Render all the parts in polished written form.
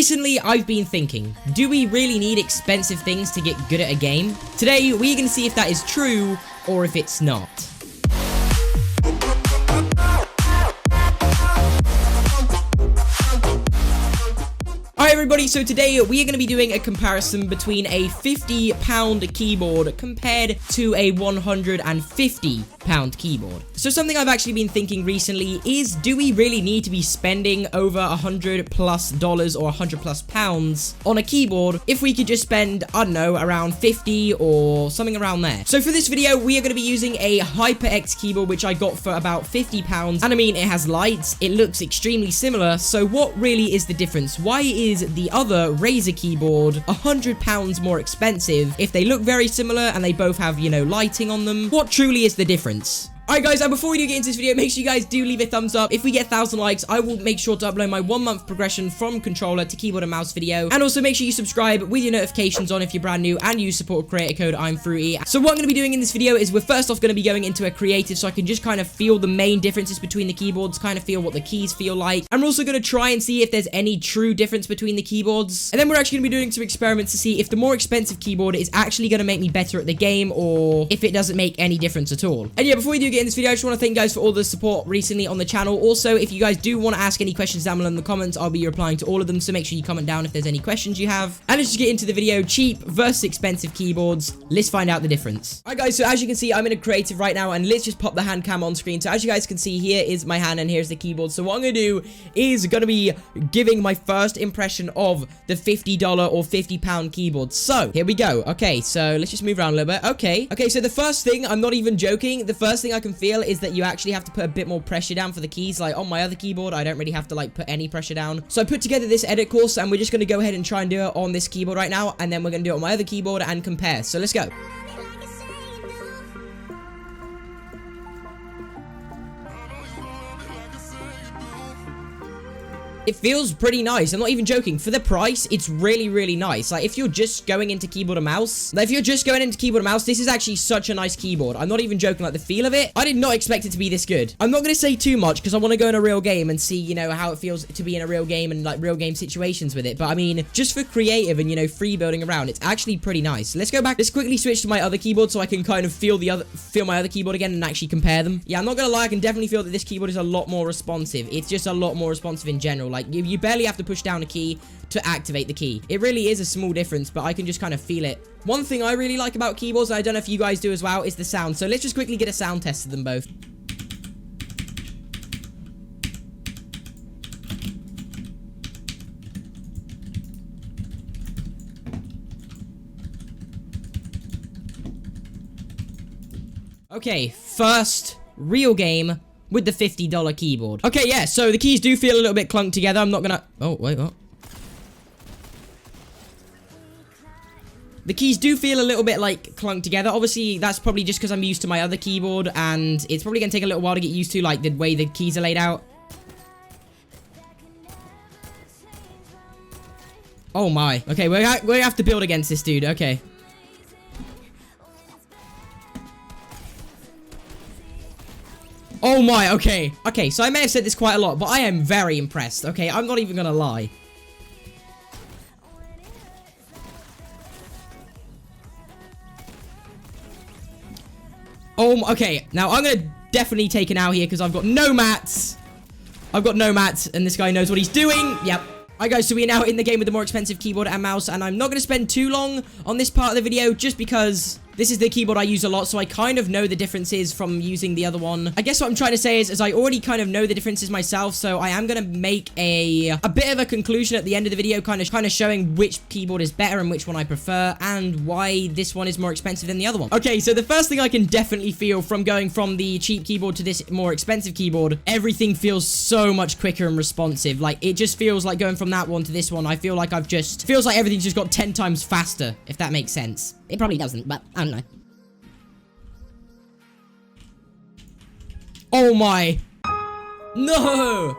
Recently, I've been thinking, do we really need expensive things to get good at a game? Today, we're going to see if that is true or if it's not. Alright everybody, so today we are going to be doing a comparison between a £50 keyboard compared to a £150 keyboard. So something I've actually been thinking recently is, do we really need to be spending over $100+ or £100+ on a keyboard if we could just spend, I don't know, around 50 or something around there? So for this video, we are going to be using a HyperX keyboard, which I got for about £50. And I mean, it has lights, it looks extremely similar, so what really is the difference? Why is the other Razer keyboard £100 more expensive if they look very similar and they both have, you know, lighting on them? What truly is the difference? Alright guys, and before we do get into this video, make sure you guys do leave a thumbs up. If we get 1,000 likes, I will make sure to upload my 1-month progression from controller to keyboard and mouse video. And also make sure you subscribe with your notifications on if you're brand new and use support creator code I'mFruity. So what I'm going to be doing in this video is we're first off going to be going into a creative so I can just kind of feel the main differences between the keyboards, kind of feel what the keys feel like. I'm also going to try and see if there's any true difference between the keyboards. And then we're actually going to be doing some experiments to see if the more expensive keyboard is actually going to make me better at the game or if it doesn't make any difference at all. And yeah, before we do get in this video, I just want to thank you guys for all the support recently on the channel. Also, if you guys do want to ask any questions down below in the comments, I'll be replying to all of them, so make sure you comment down if there's any questions you have. And let's just get into the video. Cheap versus expensive keyboards. Let's find out the difference. Alright guys, so as you can see, I'm in a creative right now, and let's just pop the hand cam on screen. So as you guys can see, here is my hand and here's the keyboard. So what I'm going to do is going to be giving my first impression of the $50 or £50 keyboard. So here we go. Okay, so let's just move around a little bit. Okay, so the first thing, I'm not even joking, the first thing I can feel is that you actually have to put a bit more pressure down for the keys. Like on my other keyboard, I don't really have to like put any pressure down. So I put together this edit course, and we're just going to go ahead and try and do it on this keyboard right now, and then we're going to do it on my other keyboard and compare. So let's go. It feels pretty nice. I'm not even joking. For the price, it's really, really nice. Like, if you're just going into keyboard and mouse, this is actually such a nice keyboard. I'm not even joking. Like, the feel of it, I did not expect it to be this good. I'm not going to say too much because I want to go in a real game and see, you know, how it feels to be in a real game and, like, real game situations with it. But, I mean, just for creative and, you know, free building around, it's actually pretty nice. Let's go back. Let's quickly switch to my other keyboard so I can kind of feel my other keyboard again and actually compare them. Yeah, I'm not going to lie. I can definitely feel that this keyboard is a lot more responsive. It's just a lot more responsive in general. Like, you barely have to push down a key to activate the key. It really is a small difference, but I can just kind of feel it. One thing I really like about keyboards, I don't know if you guys do as well, is the sound. So let's just quickly get a sound test of them both. Okay, first real game with the $50 keyboard. Okay, yeah, so the keys do feel a little bit clunked together. I'm not gonna... Oh, wait, what? The keys do feel a little bit, like, clunked together. Obviously, that's probably just because I'm used to my other keyboard, and it's probably gonna take a little while to get used to, like, the way the keys are laid out. Oh, my. Okay, we have to build against this dude. Okay. Oh my, okay. Okay, so I may have said this quite a lot, but I am very impressed, okay? I'm not even gonna lie. Oh, okay. Now, I'm gonna definitely take an out here because I've got no mats. I've got no mats, and this guy knows what he's doing. Yep. Alright guys, so we are now in the game with the more expensive keyboard and mouse, and I'm not going to spend too long on this part of the video just because this is the keyboard I use a lot, so I kind of know the differences from using the other one. I guess what I'm trying to say is I already kind of know the differences myself, so I am going to make a bit of a conclusion at the end of the video, kind of showing which keyboard is better and which one I prefer, and why this one is more expensive than the other one. Okay, so the first thing I can definitely feel from going from the cheap keyboard to this more expensive keyboard, everything feels so much quicker and responsive. Like, it just feels like going from that one to this one, I feel like feels like everything's just got 10 times faster, if that makes sense. It probably doesn't, but I don't know. Oh my. No!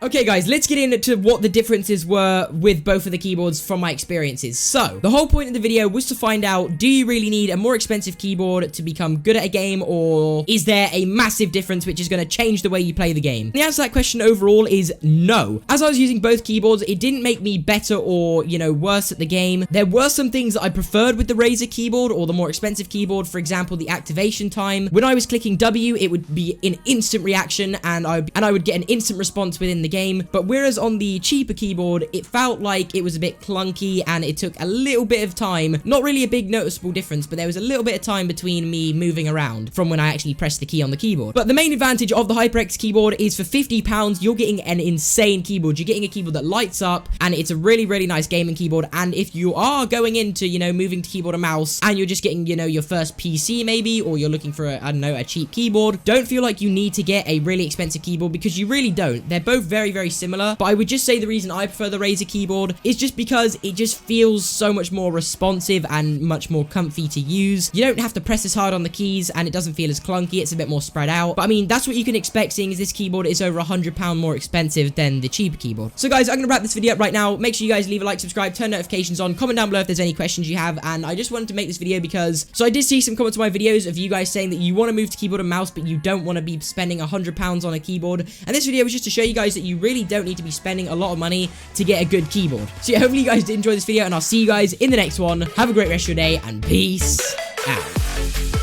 Okay guys, let's get into what the differences were with both of the keyboards from my experiences. So, the whole point of the video was to find out, do you really need a more expensive keyboard to become good at a game, or is there a massive difference which is going to change the way you play the game? The answer to that question overall is no. As I was using both keyboards, it didn't make me better or, you know, worse at the game. There were some things that I preferred with the Razer keyboard or the more expensive keyboard. For example, the activation time. When I was clicking W, it would be an instant reaction and I would get an instant response within the game. But whereas on the cheaper keyboard, it felt like it was a bit clunky and it took a little bit of time. Not really a big noticeable difference, but there was a little bit of time between me moving around from when I actually pressed the key on the keyboard. But the main advantage of the HyperX keyboard is for £50, you're getting an insane keyboard. You're getting a keyboard that lights up and it's a really, really nice gaming keyboard. And if you are going into, you know, moving to keyboard and mouse and you're just getting, you know, your first PC maybe, or you're looking for I don't know, a cheap keyboard, don't feel like you need to get a really expensive keyboard because you really don't. They're both very, very similar, but I would just say the reason I prefer the Razer keyboard is just because it just feels so much more responsive and much more comfy to use. You don't have to press as hard on the keys and it doesn't feel as clunky. It's a bit more spread out. But I mean, that's what you can expect seeing as this keyboard is over £100 more expensive than the cheaper keyboard. So guys, I'm going to wrap this video up right now. Make sure you guys leave a like, subscribe, turn notifications on, comment down below if there's any questions you have. And I just wanted to make this video because, so I did see some comments on my videos of you guys saying that you want to move to keyboard and mouse, but you don't want to be spending £100 on a keyboard. And this video was just to show you guys that you really don't need to be spending a lot of money to get a good keyboard. So yeah, hopefully you guys did enjoy this video and I'll see you guys in the next one. Have a great rest of your day and peace out.